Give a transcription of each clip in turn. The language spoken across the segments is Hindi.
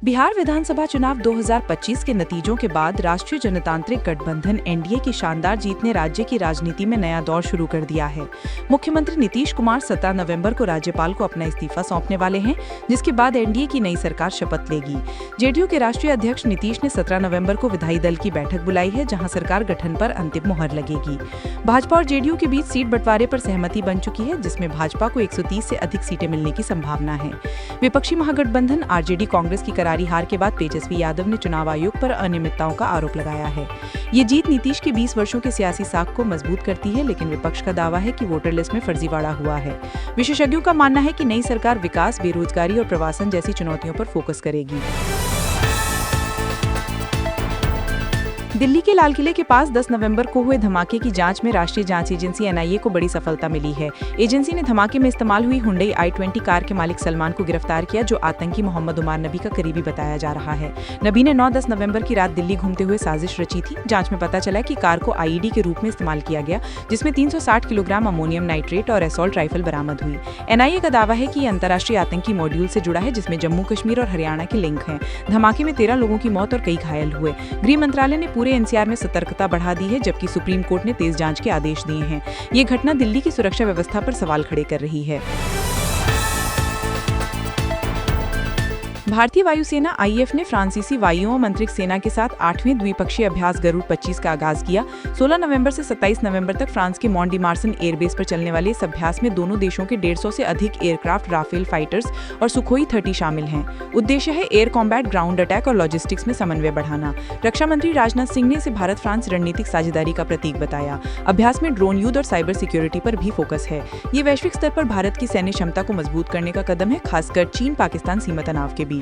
बिहार विधानसभा चुनाव 2025 के नतीजों के बाद राष्ट्रीय जनतांत्रिक गठबंधन एनडीए की शानदार जीत ने राज्य की राजनीति में नया दौर शुरू कर दिया है। मुख्यमंत्री नीतीश कुमार 17 नवंबर को राज्यपाल को अपना इस्तीफा सौंपने वाले हैं, जिसके बाद एनडीए की नई सरकार शपथ लेगी। जेडीयू के राष्ट्रीय अध्यक्ष नीतीश ने 17 नवंबर को विधायी दल की बैठक बुलाई है, जहां सरकार गठन पर अंतिम मुहर लगेगी। भाजपा और जेडीयू के बीच सीट बंटवारे पर सहमति बन चुकी है, जिसमें भाजपा को 130 से अधिक सीटें मिलने की संभावना है। विपक्षी महागठबंधन आरजेडी कांग्रेस की करारी हार के बाद तेजस्वी यादव ने चुनाव आयोग पर अनियमितताओं का आरोप लगाया है। ये जीत नीतीश के 20 वर्षों के सियासी साख को मजबूत करती है, लेकिन विपक्ष का दावा है कि वोटर लिस्ट में फर्जीवाड़ा हुआ है। विशेषज्ञों का मानना है कि नई सरकार विकास, बेरोजगारी और प्रवासन जैसी चुनौतियों पर फोकस करेगी। दिल्ली के लाल किले के पास 10 नवंबर को हुए धमाके की जांच में राष्ट्रीय जांच एजेंसी एनआईए को बड़ी सफलता मिली है। एजेंसी ने धमाके में इस्तेमाल हुई हुंडई i20 कार के मालिक सलमान को गिरफ्तार किया, जो आतंकी मोहम्मद उमार नबी का करीबी बताया जा रहा है। नबी ने 9-10 नवंबर की रात दिल्ली घूमते हुए साजिश रची थी। जांच में पता चला कि कार को आईईडी के रूप में इस्तेमाल किया गया, जिसमें 360 किलोग्राम अमोनियम नाइट्रेट और असॉल्ट राइफल बरामद हुई। एनआईए का दावा है कि ये अंतर्राष्ट्रीय आतंकी मॉड्यूल से जुड़ा है, जिसमें जम्मू कश्मीर और हरियाणा के लिंक हैं। धमाके में 13 लोगों की मौत और कई घायल हुए। गृह मंत्रालय ने पूरे एनसीआर में सतर्कता बढ़ा दी है, जबकि सुप्रीम कोर्ट ने तेज जांच के आदेश दिए हैं। ये घटना दिल्ली की सुरक्षा व्यवस्था पर सवाल खड़े कर रही है। भारतीय वायुसेना आईएफ ने फ्रांसीसी वायु अंतरिक्ष सेना के साथ 8वें द्विपक्षीय अभ्यास गरुड़ 25 का आगाज किया। 16 नवंबर से 27 नवंबर तक फ्रांस के मॉन्ट डी मार्सन एयरबेस पर चलने वाले इस अभ्यास में दोनों देशों के 150 से अधिक एयरक्राफ्ट, राफेल फाइटर्स और सुखोई 30 शामिल हैं। उद्देश्य है एयर कॉम्बैट, ग्राउंड अटैक और लॉजिस्टिक्स में समन्वय बढ़ाना। रक्षा मंत्री राजनाथ सिंह ने इसे भारत फ्रांस रणनीतिक साझेदारी का प्रतीक बताया। अभ्यास में ड्रोन युद्ध और साइबर सिक्योरिटी पर भी फोकस है। ये वैश्विक स्तर पर भारत की सैन्य क्षमता को मजबूत करने का कदम है, खासकर चीन पाकिस्तान सीमा तनाव के बीच।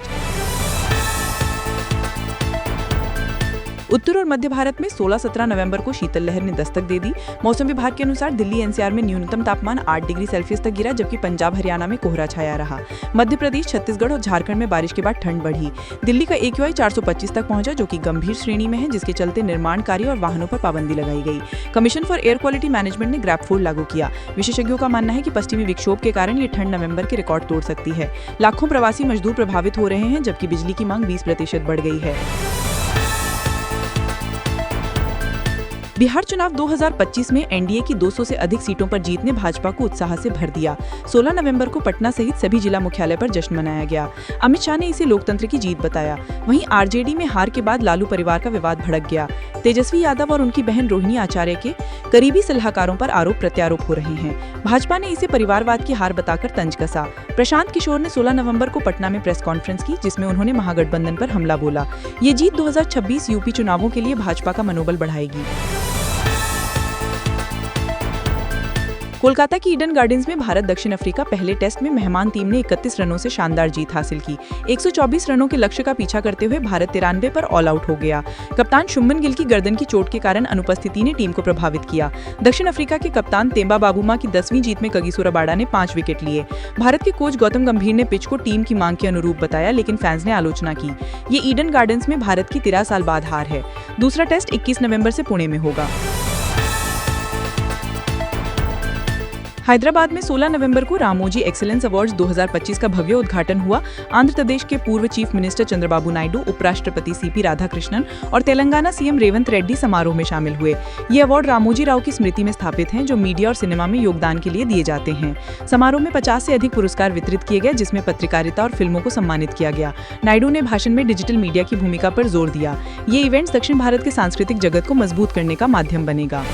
उत्तर और मध्य भारत में 16-17 नवंबर को शीतल लहर ने दस्तक दे दी। मौसम विभाग के अनुसार दिल्ली एनसीआर में न्यूनतम तापमान 8 डिग्री सेल्सियस तक गिरा, जबकि पंजाब हरियाणा में कोहरा छाया रहा। मध्य प्रदेश, छत्तीसगढ़ और झारखंड में बारिश के बाद ठंड बढ़ी। दिल्ली का AQI 425 तक पहुंचा, जो कि गंभीर श्रेणी में है, जिसके चलते निर्माण कार्य और वाहनों पर पाबंदी लगाई गई। Commission for air quality management ने ग्रैप 4 लागू किया। विशेषज्ञों का मानना है कि पश्चिमी विक्षोभ के कारण ये ठंड नवंबर के रिकॉर्ड तोड़ सकती है। लाखों प्रवासी मजदूर प्रभावित हो रहे हैं, जबकि बिजली की मांग 20% बढ़ गई है। बिहार चुनाव 2025 में एनडीए की 200 से अधिक सीटों पर जीत ने भाजपा को उत्साह से भर दिया। 16 नवंबर को पटना सहित सभी जिला मुख्यालय पर जश्न मनाया गया। अमित शाह ने इसे लोकतंत्र की जीत बताया। वहीं आरजेडी में हार के बाद लालू परिवार का विवाद भड़क गया। तेजस्वी यादव और उनकी बहन रोहिणी आचार्य के करीबी सलाहकारों पर आरोप प्रत्यारोप हो रहे हैं। भाजपा ने इसे परिवारवाद की हार बताकर तंज कसा। प्रशांत किशोर ने 16 नवंबर को पटना में प्रेस कॉन्फ्रेंस की, जिसमें उन्होंने महागठबंधन पर हमला बोला। ये जीत 2026 यूपी चुनावों के लिए भाजपा का मनोबल बढ़ाएगी। कोलकाता की ईडन गार्डन्स में भारत दक्षिण अफ्रीका पहले टेस्ट में मेहमान टीम ने 31 रनों से शानदार जीत हासिल की। 124 रनों के लक्ष्य का पीछा करते हुए भारत 93 पर ऑल आउट हो गया। कप्तान शुभमन गिल की गर्दन की चोट के कारण अनुपस्थिति ने टीम को प्रभावित किया। दक्षिण अफ्रीका के कप्तान तेम्बा बाबूमा की 10वीं जीत में कगिसो रबाडा ने 5 विकेट लिए। भारत के कोच गौतम गंभीर ने पिच को टीम की मांग के अनुरूप बताया, लेकिन फैंस ने आलोचना की। ये ईडन गार्डन्स में भारत की 13 साल बाद हार है। दूसरा टेस्ट 21 नवंबर से पुणे में होगा। हैदराबाद में 16 नवंबर को रामोजी एक्सीलेंस अवार्ड्स 2025 का भव्य उद्घाटन हुआ। आंध्र प्रदेश के पूर्व चीफ मिनिस्टर चंद्रबाबू नायडू, उपराष्ट्रपति सीपी राधाकृष्णन और तेलंगाना सीएम रेवंत रेड्डी समारोह में शामिल हुए। ये अवार्ड रामोजी राव की स्मृति में स्थापित हैं, जो मीडिया और सिनेमा में योगदान के लिए दिए जाते हैं। समारोह में 50 से अधिक पुरस्कार वितरित किए गए, जिसमें पत्रकारिता और फिल्मों को सम्मानित किया गया। नायडू ने भाषण में डिजिटल मीडिया की भूमिका पर जोर दिया। ये इवेंट्स दक्षिण भारत के सांस्कृतिक जगत को मजबूत करने का माध्यम बनेगा।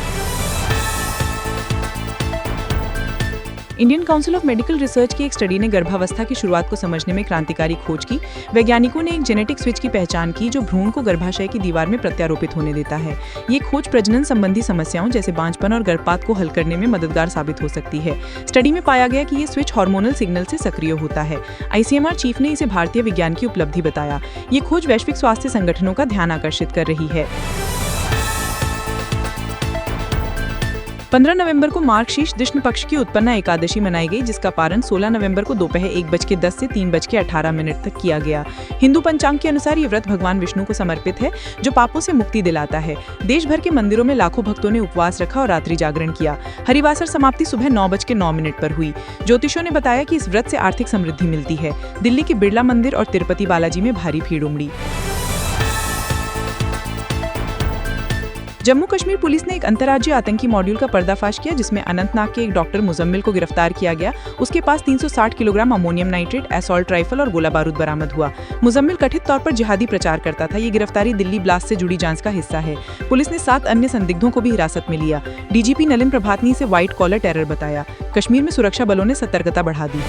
Indian council of medical research की एक स्टडी ने गर्भावस्था की शुरुआत को समझने में क्रांतिकारी खोज की। वैज्ञानिकों ने एक जेनेटिक स्विच की पहचान की, जो भ्रूण को गर्भाशय की दीवार में प्रत्यारोपित होने देता है। ये खोज प्रजनन संबंधी समस्याओं जैसे बांझपन और गर्भपात को हल करने में मददगार साबित हो सकती है। स्टडी में पाया गया कि ये स्विच हार्मोनल सिग्नल से सक्रिय होता है। आईसीएमआर चीफ ने इसे भारतीय विज्ञान की उपलब्धि बताया। ये खोज वैश्विक स्वास्थ्य संगठनों का ध्यान आकर्षित कर रही है। 15 नवंबर को मार्गशीर्ष कृष्ण पक्ष की उत्पन्ना एकादशी मनाई गई, जिसका पारण 16 नवंबर को दोपहर 1:10 से 3:18 तक किया गया। हिंदू पंचांग के अनुसार ये व्रत भगवान विष्णु को समर्पित है, जो पापों से मुक्ति दिलाता है। देश भर के मंदिरों में लाखों भक्तों ने उपवास रखा और रात्रि जागरण किया। हरिवासर समाप्ति सुबह 9:09 पर हुई। ज्योतिषियों ने बताया कि इस व्रत से आर्थिक समृद्धि मिलती है। दिल्ली के बिरला मंदिर और तिरुपति बालाजी में भारी भीड़ उमड़ी। जम्मू कश्मीर पुलिस ने एक अंतर्राज्यीय आतंकी मॉड्यूल का पर्दाफाश किया, जिसमें अनंतनाग के एक डॉक्टर मुजम्मिल को गिरफ्तार किया गया। उसके पास 360 kilogram ammonium nitrate, assault rifle और गोला बारूद बरामद हुआ। मुजम्मिल कथित तौर पर जिहादी प्रचार करता था। ये गिरफ्तारी दिल्ली ब्लास्ट से जुड़ी जांच का हिस्सा है। पुलिस ने 7 अन्य संदिग्धों को भी हिरासत में लिया। डीजीपी नलिन प्रभात ने इसे व्हाइट कॉलर टेरर बताया। कश्मीर में सुरक्षा बलों ने सतर्कता बढ़ा दी।